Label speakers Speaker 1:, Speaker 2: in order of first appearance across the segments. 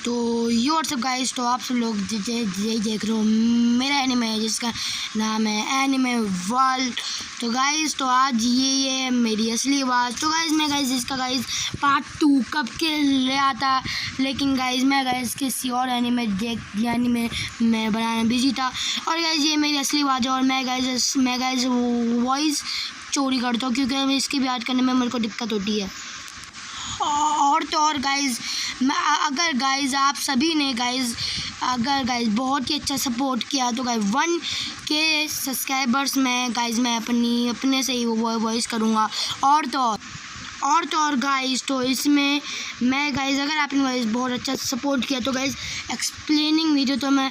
Speaker 1: तो ये WhatsApp guys, तो आप सब लोग यही देख रहे हो मेरा एनिमे है जिसका नाम है एनिमे वर्ल्ड। तो गाइस, तो आज ये मेरी असली आवाज़। तो गाइस मैं इसका पार्ट 2 कब के ले आता, लेकिन गाइस मैं किसी और एनिमे मैं बनाने बिजी था। और गाइस ये मेरी असली आवाज़ है और मैं गाइस वॉइस चोरी करता हूँ क्योंकि इसकी भी याद करने में मेरे को दिक्कत होती है। और तो और गाइज़, अगर गाइज़ आप सभी ने अगर गाइज़ बहुत ही अच्छा सपोर्ट किया तो गाइज़ 1K सब्सक्राइबर्स में मैं अपने से ही वो वॉइस करूँगा। और तो और गाइज़, तो इसमें मैं गाइज़ अगर आपने गाइज़ बहुत अच्छा सपोर्ट किया तो गाइज़ एक्सप्लेनिंग वीडियो तो मैं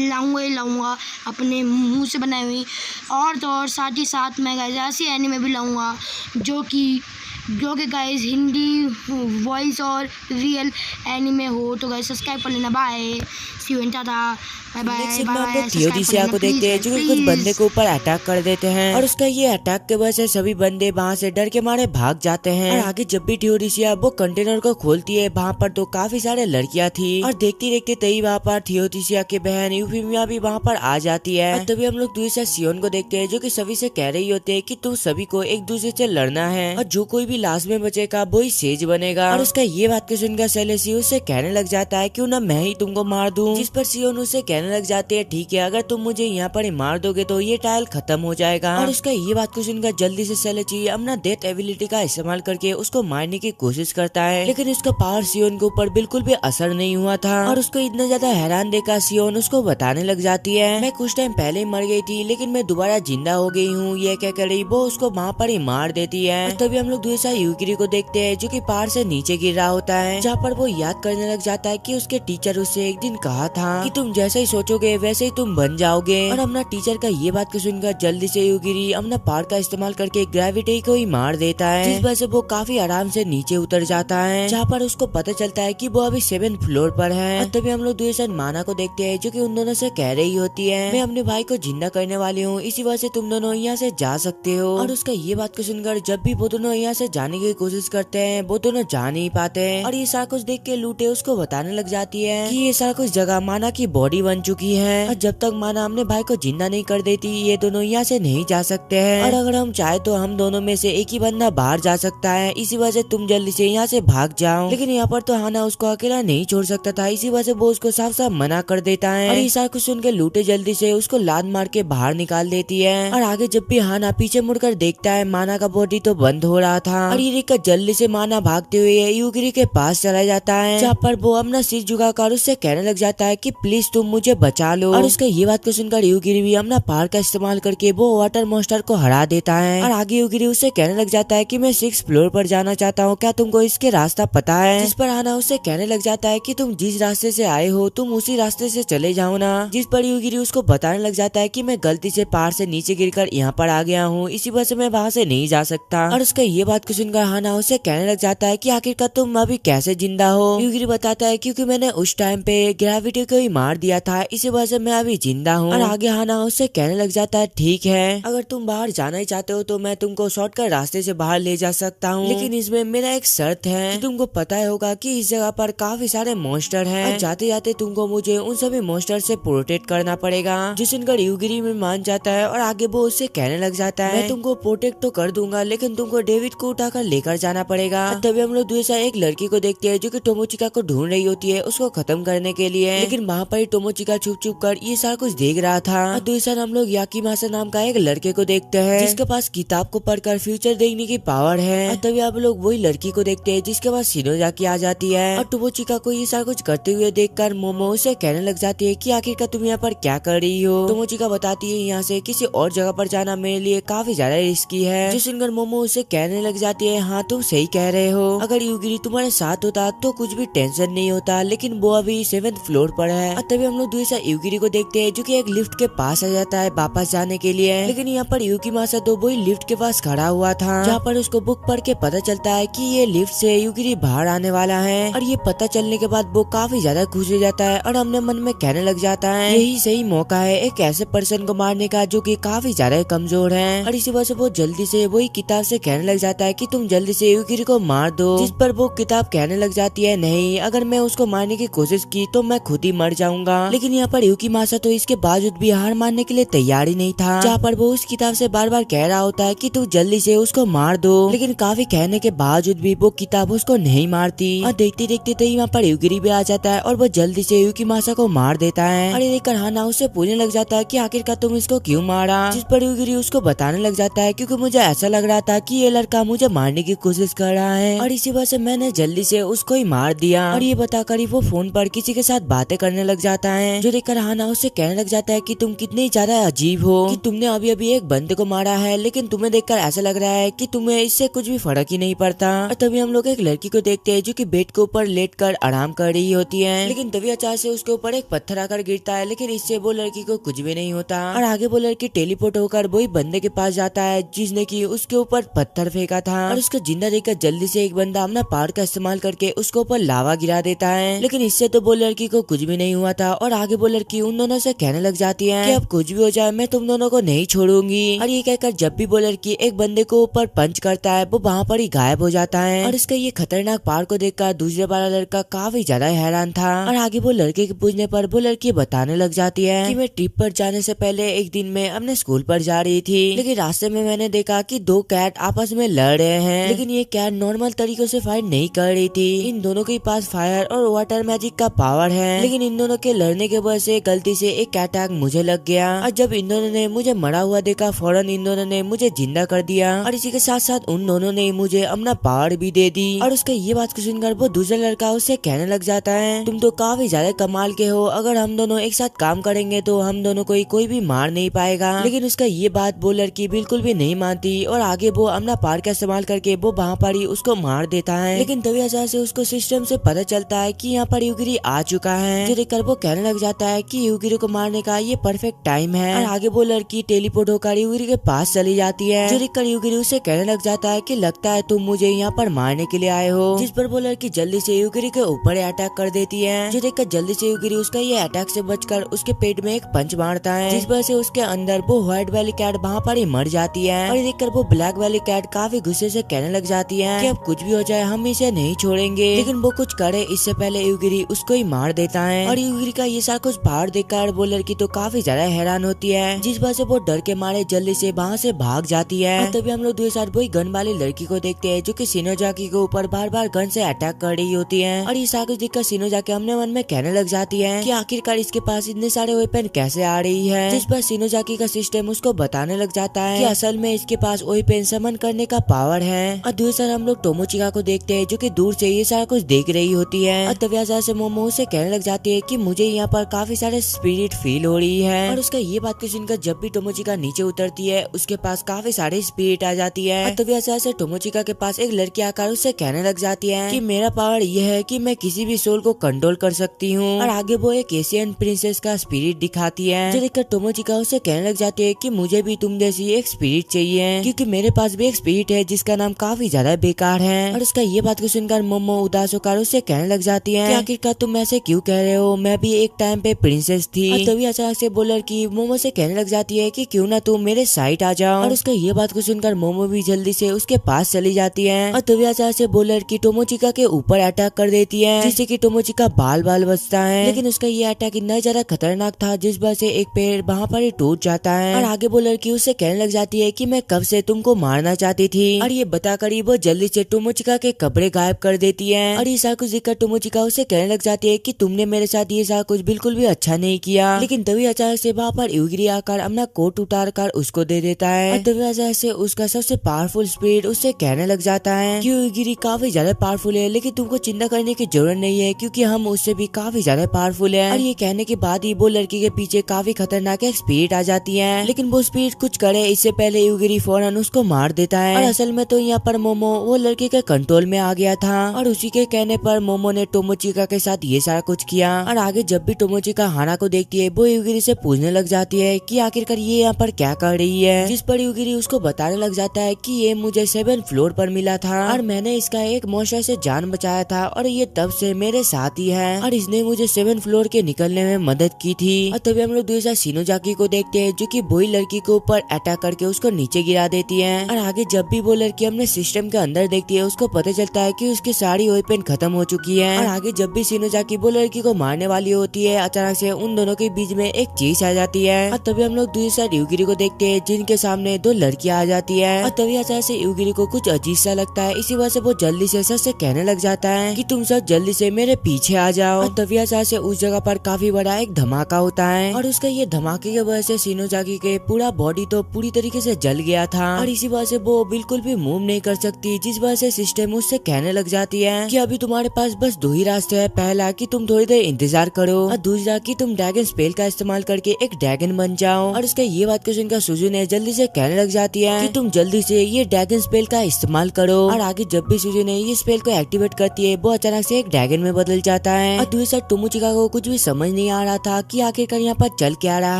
Speaker 1: लाऊंगा अपने मुंह से बनाई हुई। और तो और साथ ही साथ मैं गाइज़ ऐसी एनिमे भी लाऊंगा जो कि गाइस हिंदी वॉइस और रियल एनिमे हो। तो गाइस सब्सक्राइब कर लेना। Bye, see you in tata, bye bye.
Speaker 2: हम लोग थियोडीसिया को देखते हैं जो कि कुछ बंदे के ऊपर अटैक कर देते हैं और उसका ये अटैक के वजह से सभी बंदे वहाँ से डर के मारे भाग जाते हैं। और आगे जब भी थियोडीसिया वो कंटेनर को खोलती है, वहाँ पर तो काफी सारे लड़कियाँ थी और देखते देखते तभी वहाँ पर थियोडीसिया की बहन यूफेमिया भी वहाँ पर आ जाती है। और तभी हम लोग दूसरा सियोन को देखते हैं जो कि सभी से कह रही होती है कि तुम सभी को एक दूसरे से लड़ना है और जो कोई भी लास्ट में बचेगा वो ही सेज बनेगा। और उसका ये बात को सुनकर सेलेसी उससे कहने लग जाता है क्यों ना मैं ही तुमको मार दूं। जिस पर सियोन उसे कहने लग जाते है ठीक है, अगर तुम मुझे यहाँ पर ही मार दोगे तो ये ट्रायल खत्म हो जाएगा। और उसका ये बात को सुनकर जल्दी से सेलेसी अपना डेथ एबिलिटी का इस्तेमाल करके उसको मारने की कोशिश करता है, लेकिन उसका पावर सियोन के ऊपर बिल्कुल भी असर नहीं हुआ था। और उसको इतना ज्यादा हैरान देखा सियोन उसको बताने लग जाती है मैं कुछ टाइम पहले ही मर गई थी लेकिन मैं दोबारा जिंदा हो गई हूँ। ये क्या कर रही, वो उसको वहाँ पर ही मार देती है। और तभी हम लोग दूसरा यूगिरी को देखते हैं जो कि पहाड़ से नीचे गिर रहा होता है, जहाँ पर वो याद करने लग जाता है कि उसके टीचर उससे एक दिन कहा था कि तुम जैसे ही सोचोगे वैसे ही तुम बन जाओगे। और अपना टीचर का ये बात को सुनकर जल्दी से यूगिरी अपना पावर का इस्तेमाल करके ग्रेविटी को ही मार देता है, जिस वजह से वो काफी आराम से नीचे उतर जाता है, जहाँ पर उसको पता चलता है कि वो अभी 7th फ्लोर पर है। और तभी हम लोग दूसरा माना को देखते हैं जो कि उन दोनों से कह रही होती है मैं अपने भाई को जिंदा करने वाली हूँ, इसी वजह से तुम दोनों यहाँ से जा सकते हो। और उसका ये बात को सुनकर जब भी वो दोनों यहाँ से जाने की कोशिश करते हैं वो दोनों जा नहीं पाते हैं। और ये सारा कुछ देख के लूटे उसको बताने लग जाती है कि ये सारा कुछ जगह माना की बॉडी बन चुकी है और जब तक माना अपने भाई को जिंदा नहीं कर देती ये दोनों यहाँ से नहीं जा सकते हैं। और अगर हम चाहे तो हम दोनों में से एक ही बंदा बाहर जा सकता है, इसी वजह से तुम जल्दी से यहाँ से भाग जाओ। लेकिन यहाँ पर तो हाना उसको अकेला नहीं छोड़ सकता था, इसी वजह से वो उसको साफ साफ मना कर देता है। और ये सारा कुछ सुन के लूटे जल्दी से उसको लात मार के बाहर निकाल देती है। और आगे जब भी हाना पीछे मुड़कर देखता है माना का बॉडी तो बंद हो रहा था। और ये देखकर जल्दी से माना भागते हुए यूगिरी के पास चला जाता है, जहाँ पर वो अपना सिर झुकाकर उससे कहने लग जाता है कि प्लीज तुम मुझे बचा लो। और उसका ये बात को सुनकर यूगिरी भी अपना पावर का इस्तेमाल करके वो वाटर मॉन्स्टर को हरा देता है। और आगे यूगिरी उससे कहने लग जाता है कि मैं 6th फ्लोर पर जाना चाहता हूँ, क्या तुमको इसके रास्ता पता है। जिस पर हाना उससे कहने लग जाता है कि तुम जिस रास्ते से आए हो तुम उसी रास्ते से चले जाओ ना। जिस पर यूगिरी उसको बताने लग जाता है कि मैं गलती से पहाड़ से नीचे गिरकर यहाँ पर आ गया हूँ, इसी वजह से मैं वहाँ से नहीं जा सकता। और उसका ये बात को सुनकर हाना उससे कहने लग जाता है कि आखिरकार तुम अभी कैसे जिंदा हो। यूगिरी बताता है क्योंकि मैंने उस टाइम पे ग्रेविटी को ही मार दिया था, इसी वजह से मैं अभी जिंदा हूँ। और आगे हाना उससे कहने लग जाता है ठीक है, अगर तुम बाहर जाना ही चाहते हो तो मैं तुमको शॉर्टकट रास्ते से बाहर ले जा सकता हूँ, लेकिन इसमें मेरा एक शर्त है कि तुमको पता होगा कि इस जगह पर काफी सारे मॉन्स्टर हैं और जाते जाते तुमको मुझे उन सभी मॉन्स्टर से प्रोटेक्ट करना पड़ेगा। जो सुनकर यूगिरी में मान जाता है और आगे वो उससे कहने लग जाता है मैं तुमको प्रोटेक्ट तो कर दूंगा लेकिन तुमको डेविड को उठाकर लेकर जाना पड़ेगा। तभी हम लोग दूसरा एक लड़की को देखते हैं जो कि टोमोचिका को ढूंढ रही होती है उसको खत्म करने के लिए, लेकिन वहाँ पर टोमोचिका छुप छुप कर ये सारा कुछ देख रहा था। और दूसरा हम लोग याकीमासा नाम का एक लड़के को देखते हैं जिसके पास किताब को पढ़कर फ्यूचर देखने की पावर है। और तभी आप लोग वही लड़की को देखते हैं जिसके पास शिनोजाकी आ जाती है। और टोमोचिका को ये सारा कुछ करते हुए देखकर मोमो उसे कहने लग जाती है कि आखिरकार तुम यहाँ पर क्या कर रही हो। टोमोचिका बताती है यहाँ से किसी और जगह पर जाना मेरे लिए काफी ज्यादा रिस्की है। जो सुनकर मोमो उसे कहने लग जाती है हाँ तुम सही कह रहे हो, अगर यूगिरी तुम्हारे साथ होता तो कुछ भी टेंशन नहीं होता, लेकिन वो अभी 7th फ्लोर पर है। और तभी हम लोग दूसरा यूगिरी को देखते हैं जो कि एक लिफ्ट के पास आ जाता है वापस जाने के लिए, लेकिन यहाँ पर यूकीमासा तो वही लिफ्ट के पास खड़ा हुआ था, जहाँ पर उसको बुक पढ़ के पता चलता है कि ये लिफ्ट से यूगिरी बाहर आने वाला है। और ये पता चलने के बाद वो काफी ज्यादा खुश हो जाता है और अपने मन में कहने लग जाता है यही सही मौका है एक ऐसे पर्सन को मारने का जो कि काफी ज्यादा कमजोर है। और इसी वजह से वो जल्दी से वही किताब से कहने लग जाता है कि तुम जल्दी से यूगिरी को मार दो, जिस पर वो किताब कहने लग जाती है नहीं, अगर मैं उसको मारने की कोशिश की तो मैं खुद ही मर जाऊंगा। लेकिन यहाँ पर युकीमासा तो इसके बावजूद भी हार मानने के लिए तैयार ही नहीं था, जहाँ पर वो उस किताब से बार बार कह रहा होता है कि तू जल्दी से उसको मार दो, लेकिन काफी कहने के बावजूद भी वो किताब उसको नहीं मारती। और देखते देखते तो यहाँ पर यूगिरी भी आ जाता है और वो जल्दी से युकीमासा को मार देता है। और ये देखकर हाना उससे पूछने लग जाता है कि आखिरकार तुम इसको क्यों मारा, जिस पर यूगिरी उसको बताने लग जाता है क्योंकि मुझे ऐसा लग रहा था कि ये लड़का मुझे मारने की कोशिश कर रहा है और इसी वजह से मैंने जल्दी से उसको ही मार दिया। और ये बताकर ही वो फोन पर किसी के साथ बातें करने लग जाता है, जो देखकर हाना उससे कहने लग जाता है कि तुम कितनी ज्यादा अजीब हो कि तुमने अभी अभी एक बंदे को मारा है, लेकिन तुम्हें देखकर ऐसा लग रहा है कि तुम्हें इससे कुछ भी फर्क ही नहीं पड़ता। और तभी हम लोग एक लड़की को देखते हैं जो कि बेड के ऊपर लेटकर आराम कर रही होती है, लेकिन तभी अचानक से उसके ऊपर एक पत्थर आकर गिरता है, लेकिन इससे वो लड़की को कुछ भी नहीं होता। और आगे वो लड़की टेलीपोर्ट होकर वही बंदे के पास जाता है जिसने की उसके ऊपर पत्थर फेंका था, और उसको जिंदा देखकर जल्दी से एक बंदा अपना पावर का इस्तेमाल करके उसके ऊपर लावा गिरा देता है, लेकिन इससे तो वो लड़की को कुछ भी नहीं हुआ था। और आगे वो लड़की उन दोनों से कहने लग जाती है कि अब कुछ भी हो जाए मैं तुम दोनों को नहीं छोड़ूंगी। और ये कहकर जब भी वो लड़की एक बंदे को ऊपर पंच करता है वो वहाँ पर ही गायब हो जाता है। और इसका ये खतरनाक पावर को देखकर दूसरे वाला लड़का काफी ज्यादा हैरान था। और आगे वो लड़के के पूछने पर वो लड़की बताने लग जाती है कि मैं ट्रिप पर जाने से पहले एक दिन मैं अपने स्कूल पर जा रही थी, लेकिन रास्ते में मैंने देखा कि दो कैट आपस में लड़ रहे हैं, लेकिन ये कैट नॉर्मल तरीकों से फाइट नहीं कर रही थी। इन दोनों के पास फायर और वाटर मैजिक का पावर है, लेकिन इन दोनों के लड़ने के वजह से गलती से एक अटैक मुझे लग गया। और जब इन दोनों ने मुझे मरा हुआ देखा फौरन इन दोनों ने मुझे जिंदा कर दिया, और इसी के साथ साथ उन दोनों ने मुझे अपना पावर भी दे दी। और उसके ये बात को सुनकर वो दूसरा लड़का उससे कहने लग जाता है तुम तो काफी ज्यादा कमाल के हो, अगर हम दोनों एक साथ काम करेंगे तो हम दोनों को कोई भी मार नहीं पाएगा। लेकिन उसका ये बात वो लड़की बिल्कुल भी नहीं मानती और आगे वो अपना पावर का इस्तेमाल करके वो वहाँ पर ही उसको मार देता है। लेकिन तभी अचानक से उसको सिस्टम से पता चलता है कि यहाँ पर यूगिरी आ चुका है, जो देखकर वो कहने लग जाता है कि यूगिरी को मारने का ये परफेक्ट टाइम है। और आगे वो लड़की टेलीपोर्ट होकर यूगिरी के पास चली जाती है, जो देखकर यूगिरी उससे कहने लग जाता है कि लगता है तुम मुझे यहाँ पर मारने के लिए आए हो, जिस पर वो लड़की जल्दी से यूगिरी के ऊपर अटैक कर देती है, जो देखकर जल्दी से यूगिरी उसका ये अटैक से बचकर उसके पेट में एक पंच मारता है, जिस वजह से उसके अंदर वो व्हाइट वाली कैट वहाँ पर ही मर जाती है। और देखकर वो ब्लैक वाली कैट काफी गुस्से से कहने लग जाती है कि अब कुछ भी हो जाए हम इसे नहीं छोड़ेंगे, लेकिन वो कुछ करे इससे पहले यूगिरी उसको ही मार देता है। और यूगिरी का ये सारा कुछ पावर देखकर वो लड़की तो काफी ज्यादा हैरान होती है, जिस वजह से वो डर के मारे जल्दी से वहाँ से भाग जाती है। और तभी हम लोग दूसरे साथ वही गन वाली लड़की को देखते हैं जो कि शिनोजाकी के ऊपर बार बार गन से अटैक कर रही होती है। और ये सारा कुछ देखकर शिनोजाकी अपने मन में कहने लग जाती है कि आखिरकार इसके पास इतने सारे वेपन कैसे आ रही है, जिस पर शिनोजाकी का सिस्टम उसको बताने लग जाता है कि असल में इसके पास वेपन समन करने का पावर है। और दूसरे हम लोग टोमोचिका को देखते हैं जो कि दूर से ये सारा कुछ देख रही होती है। और तभी से मोमो से कहने लग जाती है कि मुझे यहाँ पर काफी सारे स्पिरिट फील हो रही है। और उसका ये बात को सुनकर जब भी टोमोचिका नीचे उतरती है उसके पास काफी सारे स्पिरिट आ जाती है। और तभी से टोमोचिका के पास एक लड़की आकर उससे कहने लग जाती है कि मेरा पावर ये है कि मैं किसी भी सोल को कंट्रोल कर सकती हूँ। और आगे वो एक एशियन प्रिंसेस का स्पिरिट दिखाती है, जो देखकर टोमोचिका उससे कहने लग जाती है कि मुझे भी तुम जैसी एक स्पिरिट चाहिए, क्योंकि मेरे पास भी एक स्पिरिट है जिसका नाम काफी ज्यादा बेकार है। और उसका ये बात को सुनकर मोमो उदास होकर उससे कहने लग जाती है कि आखिरकार तुम ऐसे क्यों कह रहे हो, मैं भी एक टाइम पे प्रिंसेस थी। और तभी अचानक से वो लड़की मोमो से कहने लग जाती है कि क्यों ना तुम मेरे साइड आ जाओ। और उसका ये बात को सुनकर मोमो भी जल्दी से उसके पास चली जाती है। और तभी अचानक से वो लड़की टोमोचिका के ऊपर अटैक कर देती है, जिससे कि टोमोचिका बाल बाल बचता है। लेकिन उसका ये अटैक इतना ज्यादा खतरनाक था जिस वजह से एक पैर वहाँ पर ही टूट जाता है। और आगे वो लड़की उससे कहने लग जाती है कि मैं कब से तुमको मारना चाहती थी। और ये बताकर ही वो जल्दी से टोमोचिका के कपड़े गायब कर देती है। और ये सारा कुछ देखकर टोमोचिका उससे कहने लग जाती है कि तुमने मेरे साथ ये सारा कुछ बिल्कुल भी अच्छा नहीं किया। लेकिन तभी अचानक से वहाँ पर यूगिरी आकर अपना कोट उतार कर उसको दे देता है। और तभी अचानक से उसका सबसे पावरफुल स्पिरिट उससे कहने लग जाता है कि यूगिरी काफी ज्यादा पावरफुल है, लेकिन तुमको चिंता करने की जरूरत नहीं है क्योंकि हम उससे भी काफी ज्यादा पावरफुल है। और ये कहने के बाद ही वो लड़की के पीछे काफी खतरनाक एक स्पिरिट आ जाती है, लेकिन वो स्पिरिट कुछ करे इससे पहले यूगिरी फौरन उसको मार देता है। और असल में तो यहाँ पर मोमो वो लड़के के कंट्रोल में आ गया था, और उसी के कहने पर मोमो ने टोमोचिका के साथ ये सारा कुछ किया। और आगे जब भी टोमोचिका हाना को देखती है वो यूगिरी से पूछने लग जाती है कि आखिरकार ये यहाँ पर क्या कर रही है, जिस पर यूगिरी उसको बताने लग जाता है कि ये मुझे 7 फ्लोर पर मिला था और मैंने इसका एक मॉन्स्टर से जान बचाया था और ये तब से मेरे साथ ही है और इसने मुझे 7 फ्लोर के निकलने में मदद की थी। और तभी हम लोग दूसरा शिनोजाकी को देखते हैं जो कि वही लड़की के ऊपर अटैक करके उसको नीचे गिरा देती है। और आगे जब भी वो लड़की अपने सिस्टम के अंदर देखती है उसको पता चलता है कि उसकी सारी वेपन खत्म हो चुकी है। और आगे जब भी शिनोजाकी वो लड़की को मारने वाली होती है, अचानक से उन दोनों के बीच में एक चीज आ जाती है। और तभी हम लोग दूसरी साइड युगिरी को देखते हैं जिनके सामने दो लड़कियां आ जाती है। और तभी अचानक से युगिरी को कुछ अजीब सा लगता है, इसी वजह से वो जल्दी से सच से कहने लग जाता है कि तुम सब जल्दी से मेरे पीछे आ जाओ। और तभी अचानक से उस जगह पर काफी बड़ा एक धमाका होता है और उसका ये धमाके की वजह से शिनोजाकी के पूरा बॉडी तो पूरी तरीके से जल गया था और इसी वजह से वो बिल्कुल भी मूव नहीं कर सकती, जिस वजह से सिस्टम उससे कहने लग जाती है कि अभी तुम्हारे पास बस दो ही रास्ते हैं, पहला कि तुम थोड़ी देर इंतजार करो और दूसरा कि तुम ड्रैगन स्पेल का इस्तेमाल करके एक ड्रैगन बन जाओ। और उसका ये बात को सुनकर सुजुने जल्दी से कहने लग जाती है कि तुम जल्दी से ये ड्रैगन स्पेल का इस्तेमाल करो। और आगे जब भी सुजुने ये स्पेल को एक्टिवेट करती है वो अचानक से एक ड्रैगन में बदल जाता है। और दूसरी साइड टोमोचिका को कुछ भी समझ नहीं आ रहा था कि आखिरकार यहाँ पर चल क्या रहा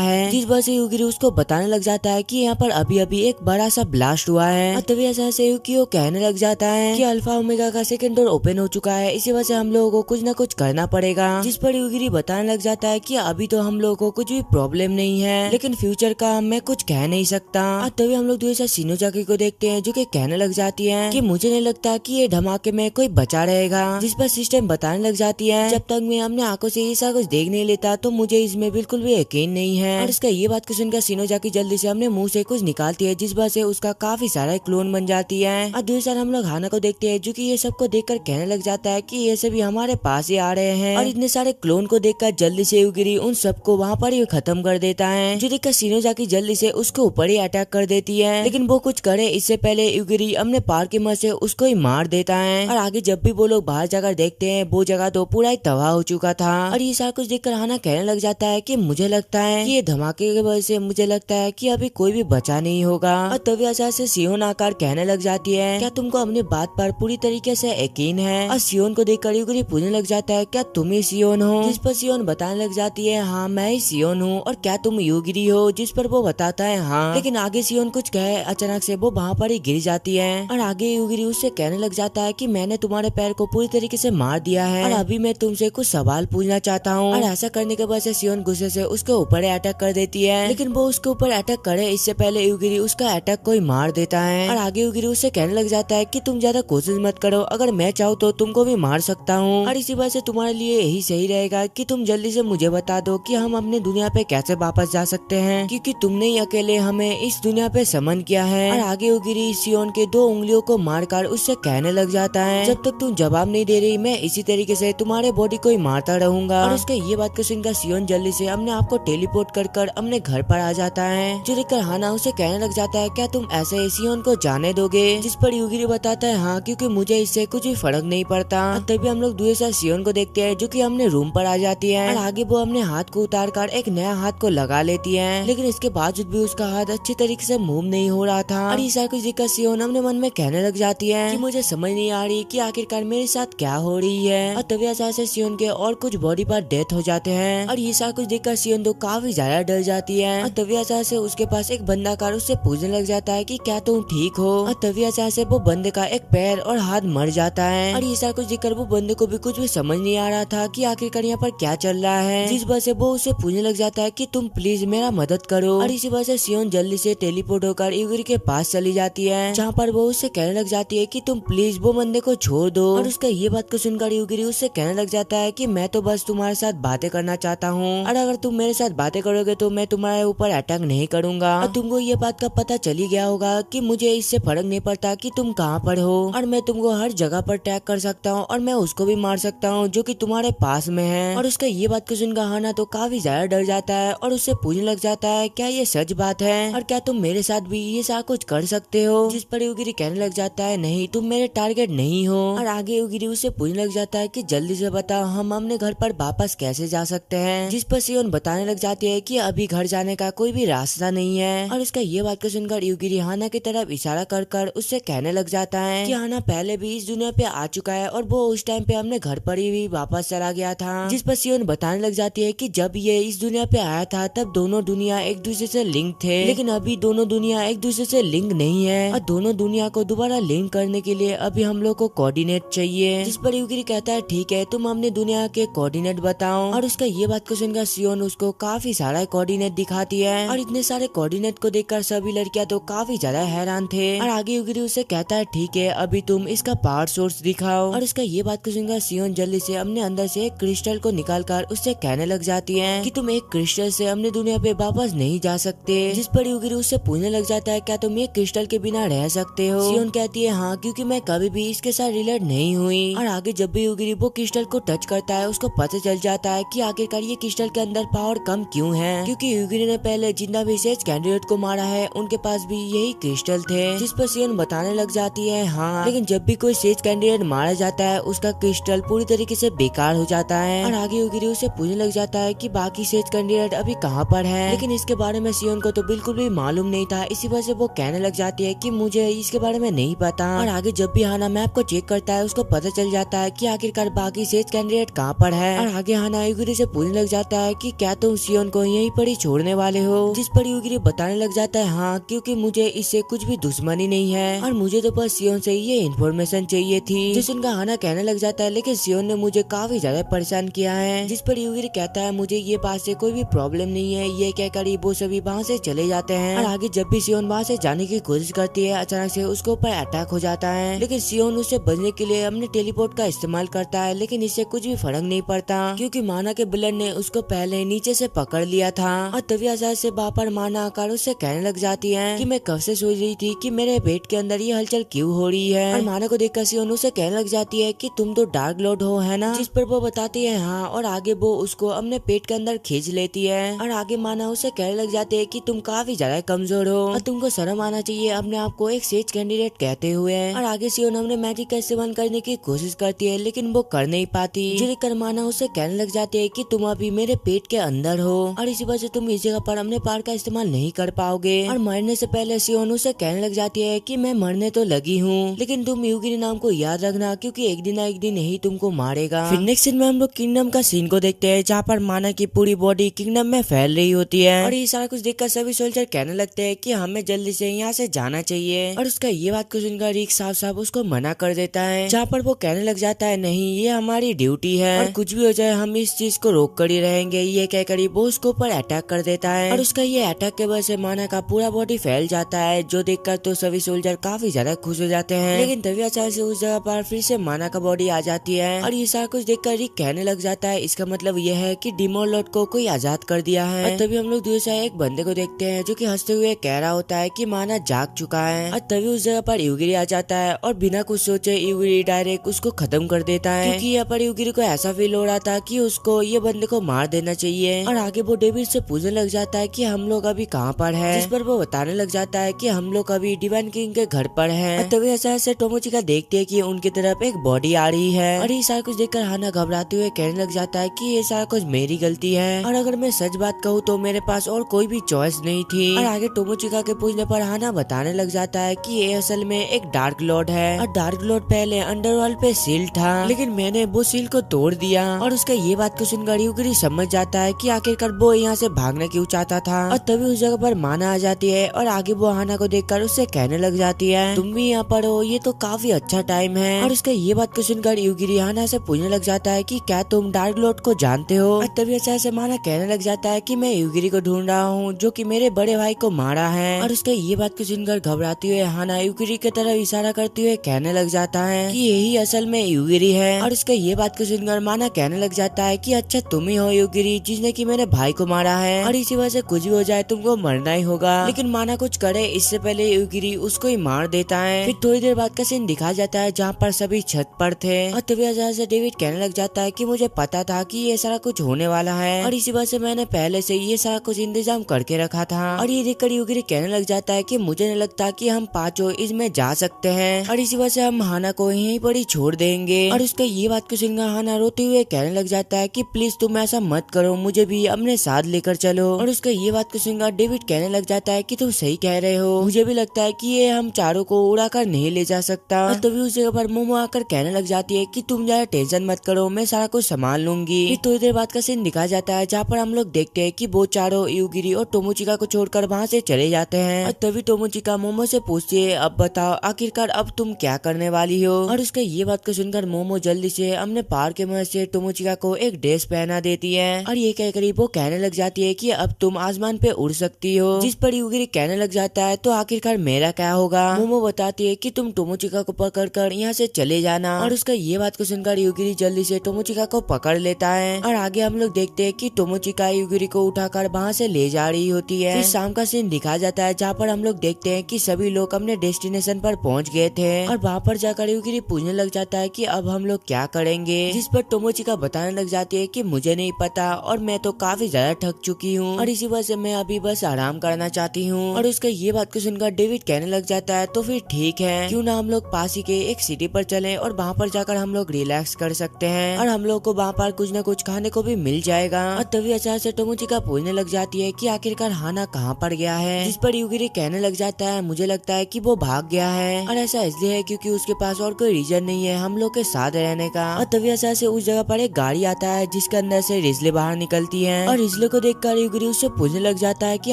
Speaker 2: है, जिस वजह से युगिरी उसको बताने लग जाता है कि यहाँ पर अभी अभी एक बड़ा सा ब्लास्ट हुआ है। और तभी ऐसा से युकियो कहने लग जाता है कि अल्फा ओमेगा का सेकंड डोर ओपन हो चुका है, इसी वजह से हम लोगों को कुछ न कुछ करना पड़ेगा। जिस पर युगिरी बताने लग जाता है कि अभी तो हम लोगों को कुछ भी प्रॉब्लम नहीं है, लेकिन फ्यूचर का मैं कुछ कह नहीं सकता। और तभी हम लोग दूसरे शिनोजाकी को देखते हैं जो कि कहने लग जाती है कि मुझे नहीं लगता कि ये धमाके में कोई बचा रहेगा। जिस पर सिस्टम बताने लग जाती है जब तक मैं अपने आंखों से ये सारा कुछ देख नहीं लेता तो मुझे इसमें बिल्कुल भी यकीन नहीं है। और इसका ये बात को सुनकर शिनोजाकी जल्दी से अपने मुंह से कुछ निकालती है, जिस वजह से उसका काफी सारा क्लोन बन जाती है। और दूसरी साइड हम लोग हाना को देखते हैं जो कि ये सबको देखकर कहने लग जाता है कि ये सभी हमारे पास ही आ रहे हैं। और इतने सारे क्लोन को देखकर जल्दी से युगिरी उन सबको वहाँ पर ही खत्म कर देता है, जो देखकर शिनोजाकी जल्दी से उसके ऊपर ही अटैक कर देती है। लेकिन वो कुछ करे इससे पहले युगिरी अपने पार की मदद से उसको ही मार देता है। और आगे जब भी वो लोग बाहर जाकर देखते हैं वो जगह तो पूरा ही तबाह हो चुका था। और ये सारा कुछ देखकर हाना कहने लग जाता है कि मुझे लगता है कि ये धमाके की वजह से मुझे लगता है कि अभी कोई भी बचा नहीं होगा। और तभी अचानक से सियोन आकर कहने लग जाती है क्या तुमको अपनी बात पर पूरी तरीके से यकीन है। और सियोन को देखकर युगिरी पूछने लग जाता है क्या तुम ही सियोन हो, जिस पर सियोन बताने लग जाती है हाँ मैं ही सियोन हूँ। और क्या तुम युगिरी हो, जिस पर वो बताता है हाँ। लेकिन आगे सियोन कुछ कहे अचानक से वो वहाँ पर ही गिर जाती है। और आगे युगिरी उससे कहने लग जाता है कि मैंने तुम्हारे पैर को पूरी तरीके से मार दिया है और अभी मैं तुमसे कुछ सवाल पूछना चाहता हूँ। और ऐसा करने के बाद से सियोन गुस्से से उसके ऊपर अटैक कर देती है, लेकिन वो उसके ऊपर अटैक करे इससे पहले युगिरी उसका अटैक कोई मार देता है। और आगे युगिरी उससे कहने लग जाता है कि तुम ज्यादा कोशिश मत करो, अगर मैं चाहूँ तो तुमको भी मार सकता हूँ। और इसी वजह से तुम्हारे लिए यही सही रहेगा कि तुम जल्दी से मुझे बता दो कि हम अपने दुनिया पे कैसे वापस जा सकते हैं, क्योंकि तुमने ही अकेले हमें इस दुनिया पे समन किया है। और आगे युगिरी सियोन के दो उंगलियों को मारकर उससे कहने लग जाता है जब तक तुम जवाब नहीं दे रही मैं इसी तरीके से तुम्हारे बॉडी को ही मारता रहूंगा। और उसके ये बात को सुनकर सियोन जल्दी से अपने आप को टेलीपोर्ट कर अपने घर पर आ जाता है, जो देखकर हाना उसे कहने लग जाता है क्या तुम ऐसे सियोन को जाने दोगे, जिस पर युगिरी बताता है हाँ क्योंकि मुझे इससे कुछ भी फर्क नहीं पड़ता। तभी हम लोग दूसरे साथ सियोन को देखते हैं जो कि अपने रूम पर आ जाती है और आगे वो अपने हाथ को उतार कर एक नया हाथ को लगा लेती है, लेकिन इसके बावजूद भी उसका हाथ अच्छी तरीके से मूव नहीं हो रहा था। और ऐसा कुछ देखकर सियोन अपने मन में कहने लग जाती है कि मुझे समझ नहीं आ रही कि आखिरकार मेरे साथ क्या हो रही है। और तभी अचानक से सियोन के और कुछ बॉडी पर डेथ हो जाते हैं और ये सारा कुछ देखकर सियोन तो काफी ज्यादा डर जाती है। और तभी अचानक से उसके पास एक बंदा कार उससे पूछने लग जाता है कि क्या तुम ठीक हो। और तभी अचानक से वो बंदे का एक पैर और हाथ मर जाता है और ये सारा कुछ देखकर वो बंदे को भी कुछ भी समझ नहीं आ रहा था कि आखिरकार यहाँ पर क्या चल रहा है, जिस वजह से वो उसे पूछने लग जाता है कि तुम प्लीज मेरा मदद करो। और इसी वजह से सियोन जल्दी से टेलीपोर्ट होकर युगिरी के पास चली जाती है, जहाँ पर वो उससे कहने लग जाती है कि तुम प्लीज वो बंदे को छोड़ दो। और उसका ये बात को सुनकर युगिरी उससे कहने लग जाता है कि मैं तो बस तुम्हारे साथ बातें करना चाहता हूँ और अगर तुम मेरे साथ बातें करोगे तो मैं तुम्हारे ऊपर अटैक नहीं करूंगा। और तुमको ये बात का पता चल ही गया होगा कि मुझे इससे फर्क नहीं पड़ता कि तुम कहाँ पर हो और मैं तुमको हर जगह पर अटैक कर सकता हूँ और मैं उसको भी मार सकता हूँ जो कि तुम्हारे पास में है। और उसका ये बात को सुनकर हाना तो काफी ज्यादा डर जाता है और उससे पूछने लग जाता है क्या ये सच बात है और क्या तुम मेरे साथ भी ये सारा कुछ कर सकते हो, जिस पर युगिरी कहने लग जाता है नहीं तुम मेरे टारगेट नहीं हो। और आगे युगिरी उससे पूछने लग जाता है कि जल्दी से बताओ हम अपने घर पर वापस कैसे जा सकते हैं, जिस पर सियोन बताने लग जाती है कि अभी घर जाने का कोई भी रास्ता नहीं है। और उसका ये बात को सुनकर युगिरी हाना की तरफ इशारा कर उससे कहने लग जाता है कि हाना पहले भी इस दुनिया पे आ चुका है और वो उस टाइम पे अपने घर पर ही भी वापस चला गया था, जिस पर सियोन बताने लग जाती है कि जब ये इस दुनिया पे आया था तब दोनों दुनिया एक दूसरे से लिंक थे, लेकिन अभी दोनों दुनिया एक दूसरे से लिंक नहीं है और दोनों दुनिया को दोबारा लिंक करने के लिए अभी हम लोग को कोऑर्डिनेट चाहिए। जिस पर युगिरी कहता है ठीक है तुम अपने दुनिया के कोऑर्डिनेट बताओ। और उसका ये बात को सुनकर सियोन उसको काफी सारा कोऑर्डिनेट दिखाती है और इतने सारे कोऑर्डिनेट को देखकर सभी लड़कियां तो काफी ज्यादा हैरान थे। और आगे युगिरी उससे कहता है ठीक है, अभी तुम इसका पावर सोर्स दिखाओ। और उसका ये बात को सुनकर सियोन जल्दी से अपने अंदर से एक क्रिस्टल को निकालकर उससे कहने लग जाती है कि तुम एक क्रिस्टल से अपने दुनिया पे वापस नहीं जा सकते। जिस पर युगिरी उससे पूछने लग जाता है क्या तुम एक क्रिस्टल के बिना रह सकते हो। सियोन कहती है हाँ, क्योंकि मैं कभी भी इसके साथ रिलेट नहीं हुई। और आगे जब भी युगिरी वो क्रिस्टल को टच करता है उसको पता चल जाता है कि आखिरकार ये क्रिस्टल के अंदर पावर कम क्यों है, क्योंकि युगिरी ने पहले जितना भी सेज कैंडिडेट को मारा है उनके पास भी यही क्रिस्टल थे। जिस पर सियोन बताने लग जाती है हाँ, लेकिन जब भी कोई सेज कैंडिडेट मारा जाता है उसका क्रिस्टल पूरी तरीके से बेकार हो जाता है। और आगे युगिरी उसे पूछने लग जाता है कि बाकी सेज कैंडिडेट अभी कहाँ पर है, लेकिन इसके बारे में सियोन को तो बिल्कुल भी मालूम नहीं था। इसी वजह से वो कहने लग जाती है कि मुझे इसके बारे में नहीं पता। और आगे जब भी हाना मैप को चेक करता है उसको पता चल जाता है कि आखिरकार बाकी सेज कैंडिडेट कहाँ पर है। और आगे हाना युगिरी से पूछने लग जाता है कि क्या तुम सियोन को यहीं पर ही छोड़ने वाले हो। जिस पर युगिरी बताने लग जाता है हाँ, क्योंकि मुझे इससे कुछ भी दुश्मनी नहीं है और मुझे तो बस सियोन से ये इन्फॉर्मेशन चाहिए थी। जिस उनका हाना कहने लग जाता है लेकिन सियोन ने मुझे काफी ज्यादा परेशान किया है। जिस पर युगिरी कहता है मुझे ये बात से कोई भी प्रॉब्लम नहीं है। ये कहकर वो सभी वहाँ से चले जाते हैं। और आगे जब भी सियोन वहाँ से जाने की कोशिश करती है अचानक से उसके ऊपर अटैक हो जाता है, लेकिन सियोन उससे बचने के लिए अपने टेलीपोर्ट का इस्तेमाल करता है, लेकिन इससे कुछ भी फर्क नहीं पड़ता क्योंकि माना के ब्लड ने उसको पहले नीचे से पकड़ लिया था। और तभी अचानक से वहाँ पर माना आकर उससे कहने लग जाती है कि मैं कब से सोच रही थी कि मेरे पेट के अंदर ये हलचल क्यों हो रही है। और माना को देखकर सियोन उसे कहने लग जाती है कि तुम तो डार्क लॉर्ड हो है ना। जिस पर वो बताती है हाँ, और आगे वो उसको अपने पेट के अंदर खींच लेती है। और आगे माना उसे कहने लग जाते है कि तुम काफी ज्यादा कमजोर हो और तुमको शर्म आना चाहिए अपने आप को एक सेज कैंडिडेट कहते हुए। और आगे सियोन अपने मैजिक का इस्तेमाल करने की कोशिश करती है लेकिन वो कर नहीं पाती। जो देखकर माना उसे कहने लग जाती है कि तुम अभी मेरे पेट के अंदर हो और इसी वजह से तुम इस जगह पर अपने पावर का इस्तेमाल नहीं कर पाओगे। और मरने से पहले सियोन उसे कहने लग जाती है कि मैं मरने तो लगी हूँ, लेकिन तुम युगिरी नाम को याद रखना क्योंकि एक दिन ना एक दिन यही तुमको मारेगा। फिर नेक्स्ट सीन में हम लोग किंगडम का सीन को देखते हैं जहाँ पर माना की पूरी बॉडी किंगडम में फैल रही होती है। और ये सारा कुछ देखकर सभी सोल्जर कहने लगते हैं कि हमें जल्दी से यहाँ से जाना चाहिए। और उसका ये बात को सुनकर रिक साफ साफ उसको मना कर देता है, जहाँ पर वो कहने लग जाता है नहीं, ये हमारी ड्यूटी है और कुछ भी हो जाए हम इस चीज को रोक कर ही रहेंगे। ये कहकर वो उसके ऊपर अटैक कर देता है और उसका ये अटैक के वजह से माना का पूरा बॉडी फैल जाता है, जो देखकर तो सभी सोल्जर काफी ज्यादा खुश हो जाते हैं। लेकिन तभी अचानक से उस जगह पर फिर से माना का बॉडी आ जाती है और ये सारा कुछ देखकर रिक कहने लग जाता है इसका मतलब ये है कि डिमोन लॉर्ड को कोई आजाद कर दिया है। और तभी हम लोग दूर से एक बंदे को देखते हैं जो कि हंसते हुए कह रहा होता है कि माना जाग चुका है। और तभी उस जगह पर युगिरी आ जाता है और बिना कुछ सोचे युगिरी डायरेक्ट उसको खत्म कर देता है, क्योंकि यहाँ पर युगिरी को ऐसा फील हो रहा था कि उसको ये बंदे को मार देना चाहिए। और आगे वो डेविड से पूछने लग जाता है कि हम लोग अभी कहाँ पर है, जिस पर वो बताने लग जाता है कि हम लोग अभी डिवाइन किंग के घर पर है। और तभी ऐसे टोमोचिका देखते है कि उनकी तरफ एक बॉडी आ रही है और ये सारा कुछ देखकर हाना घबराते हुए कहने लग जाता है कि ये सारा कुछ मेरी गलती है और अगर मैं सच बात कहूँ तो मेरे पास और कोई भी चॉइस नहीं थी। और आगे टोमोचिका के पूछने पर हाना बताने लग जाता है कि ये असल में एक डार्क लॉर्ड है और डार्क लॉर्ड पहले अंडरवर्ल्ड पे सील था, लेकिन मैंने वो सील को तोड़ दिया। और उसका ये बात को सुनकर युगिरी समझ जाता है कि आखिरकार वो यहाँ से भागना क्यों चाहता था। और तभी उस जगह पर माना आ जाती है और आगे वो हाना को देखकर उससे कहने लग जाती है तुम भी यहाँ पर हो, ये तो काफी अच्छा टाइम है। और उसका ये बात को सुनकर युगिरी हाना से पूछने लग जाता है कि क्या तुम डार्क लॉर्ड को जानते हो। और तभी अच्छा से माना कहने लग जाता है कि मैं युगिरी को ढूंढ रहा हूँ जो कि मेरे बड़े भाई को मारा है। और उसके ये बात को सुनकर घबराती हुए हाना युगिरी की तरफ इशारा करते हुए कहने लग जाता है कि यही असल में युगिरी है। और उसके ये बात को सुनकर माना कहने लग जाता है कि अच्छा तुम ही हो युगिरी जिसने कि मेरे भाई को मारा है और इसी वजह से कुछ भी हो जाए तुमको मरना ही होगा। लेकिन माना कुछ करे इससे पहले युगिरी उसको ही मार देता है। फिर थोड़ी देर बाद का सीन दिखाया जाता है जहाँ पर सभी छत पर थे और तभी अचानक से डेविड कहने लग जाता है कि मुझे पता था कि ये सारा कुछ होने वाला है और इसी वजह से मैंने पहले से ये सारा कुछ इंतजाम करके रखा था। और ये देखकर युगिरी कहने लग जाता है कि मुझे नहीं लगता कि हम पांचों इसमें जा सकते हैं और इसी वजह से हम हाना को यहीं पर ही छोड़ देंगे। और उसके ये बात को सुनकर हाना रोते हुए कहने लग जाता है कि प्लीज तुम ऐसा मत करो, मुझे भी अपने साथ लेकर चलो। और उसके ये बात को सुनकर डेविड कहने लग जाता है कि तुम सही कह रहे हो, मुझे भी लगता है कि ये हम चारों को उड़ा कर नहीं ले जा सकता। और तभी उस जगह पर मोमो आकर कहने लग जाती है कि तुम ज्यादा टेंशन मत करो, मैं सारा कुछ संभाल लूंगी। फिर थोड़ी देर बाद का सीन दिखाया जाता है जहाँ पर हम लोग देखते हैं कि वो चारों युगिरी और टोमोचिका को छोड़कर वहाँ से चले जाते हैं। और तभी टोमोचिका मोमो से पूछती है अब बताओ आखिरकार अब तुम क्या करने वाली हो। और उसके ये बात को सुनकर मोमो जल्दी से अपने पार के मदद से टोमोचिका को एक ड्रेस पहना देती है और ये कहकर वो कहने लग जाती है कि अब तुम आसमान पे उड़ सकती हो। जिस पर युगिरी कहने लग जाता है तो आखिरकार मेरा क्या क्या होगा। मोमो बताती है कि तुम टोमोचिका को पकड़कर यहाँ से चले जाना, और उसका ये बात को सुनकर युगिरी जल्दी से टोमोचिका को पकड़ लेता है। और आगे हम लोग देखते हैं कि टोमोचिका युगिरी को उठाकर वहाँ से ले जा रही होती है। फिर शाम का सीन दिखाया जाता है जहाँ पर हम लोग देखते हैं कि सभी लोग अपने डेस्टिनेशन पर पहुँच गए थे, और वहाँ पर जाकर युगिरी पूछने लग जाता है कि अब हम लोग क्या करेंगे, जिस पर टोमोचिका बताने लग जाती है कि मुझे नहीं पता और मैं तो काफी ज्यादा थक चुकी हूँ और इसी वजह से मैं अभी बस आराम करना चाहती हूँ। और उसका ये बात को सुनकर डेविड कहने लग जाता है तो फिर ठीक है, क्यों ना हम लोग पास ही के एक सिटी पर चलें और वहाँ पर जाकर हम लोग रिलैक्स कर सकते हैं और हम लोग को वहाँ पर कुछ न कुछ खाने को भी मिल जाएगा। और तभी अचानक से टोमोचिका पूछने लग जाती है कि आखिरकार हाना कहाँ पर गया है, जिस पर युगिरी कहने लग जाता है मुझे लगता है कि वो भाग गया है, और ऐसा इसलिए है क्योंकि उसके पास और कोई रीजन नहीं है हम लोग के साथ रहने का। और तभी अचानक से उस जगह पर एक गाड़ी आता है जिसके अंदर से रिजले बाहर निकलती है, और रिजले को देखकर युगिरी उससे पूछने लग जाता है कि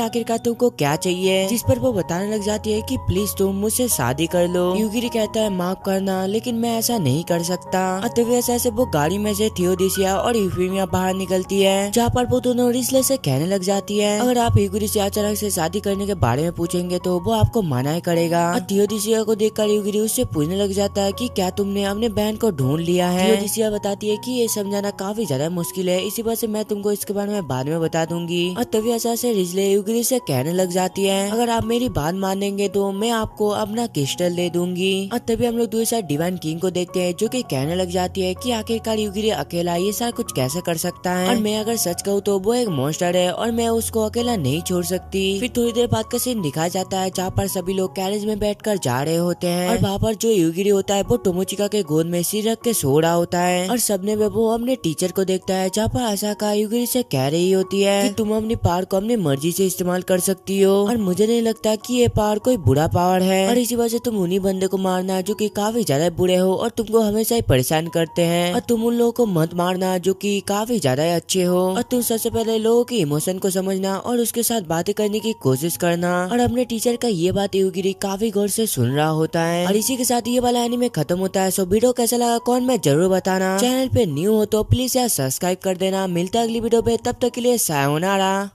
Speaker 2: आखिरकार तुमको क्या चाहिए, जिस पर वो बताने लग जाती है कि प्लीज तुम मुझसे शादी कर लो। युगिरी कहता है माफ करना लेकिन मैं ऐसा नहीं कर सकता। और तभी ऐसे वो गाड़ी में से थियोडीसिया और यूफेमिया बाहर निकलती है, जहाँ पर वो दोनों रिजले से कहने लग जाती है अगर आप युगिरी से अचानक से शादी करने के बारे में पूछेंगे तो वो आपको मना ही करेगा। और थियोडीसिया को देखकर युगिरी उससे पूछने लग जाता है कि क्या तुमने अपने बहन को ढूंढ लिया है। थियोडीसिया बताती है कि ये समझाना काफी ज्यादा मुश्किल है, इसी वजह से मैं तुमको इसके बारे में बाद में बता दूंगी। और तभी अचानक से रिजले युगिरी से कहने लग जाती है अगर आप मेरी बात मानेंगे तो मैं आपको अपना क्रिस्टल दे दूंगी। और तभी हम लोग दूसरा डिवाइन किंग को देखते हैं जो कि कहने लग जाती है कि आखिरकार युगिरी अकेला ये सारा कुछ कैसे कर सकता है, और मैं अगर सच कहूँ तो वो एक मॉन्स्टर है और मैं उसको अकेला नहीं छोड़ सकती। फिर थोड़ी देर बाद का सीन दिखाया जाता है जहाँ पर सभी लोग कैरेज में बैठकर जा रहे होते हैं, और वहाँ पर जो युगिरी होता है वो टोमोचिका के गोद में सिर रख के सो रहा होता है, और सबने वो अपने टीचर को देखता है जहाँ पर असाका युगिरी से कह रही होती है कि तुम अपनी पावर को अपनी मर्जी से इस्तेमाल कर सकती हो, और मुझे नहीं लगता कि ये पावर कोई बुरा पावर है, और इसी वजह से तुम उन्हीं बंदे को मारना जो कि काफी ज्यादा बुरे हो और तुमको हमेशा ही परेशान करते हैं, और तुम उन लोगों को मत मारना जो कि काफी ज्यादा अच्छे हो, और तुम सबसे पहले लोगों की इमोशन को समझना और उसके साथ बातें करने की कोशिश करना। और अपने टीचर का ये बात युगिरी काफी गौर से सुन रहा होता है, और इसी के साथ ये वाला एनीमे खत्म होता है। सो वीडियो कैसा लगा कौन में जरूर बताना, चैनल पे न्यू हो तो प्लीज यार सब्सक्राइब कर देना। मिलता है अगली वीडियो पे, तब तक के लिए सायोनारा।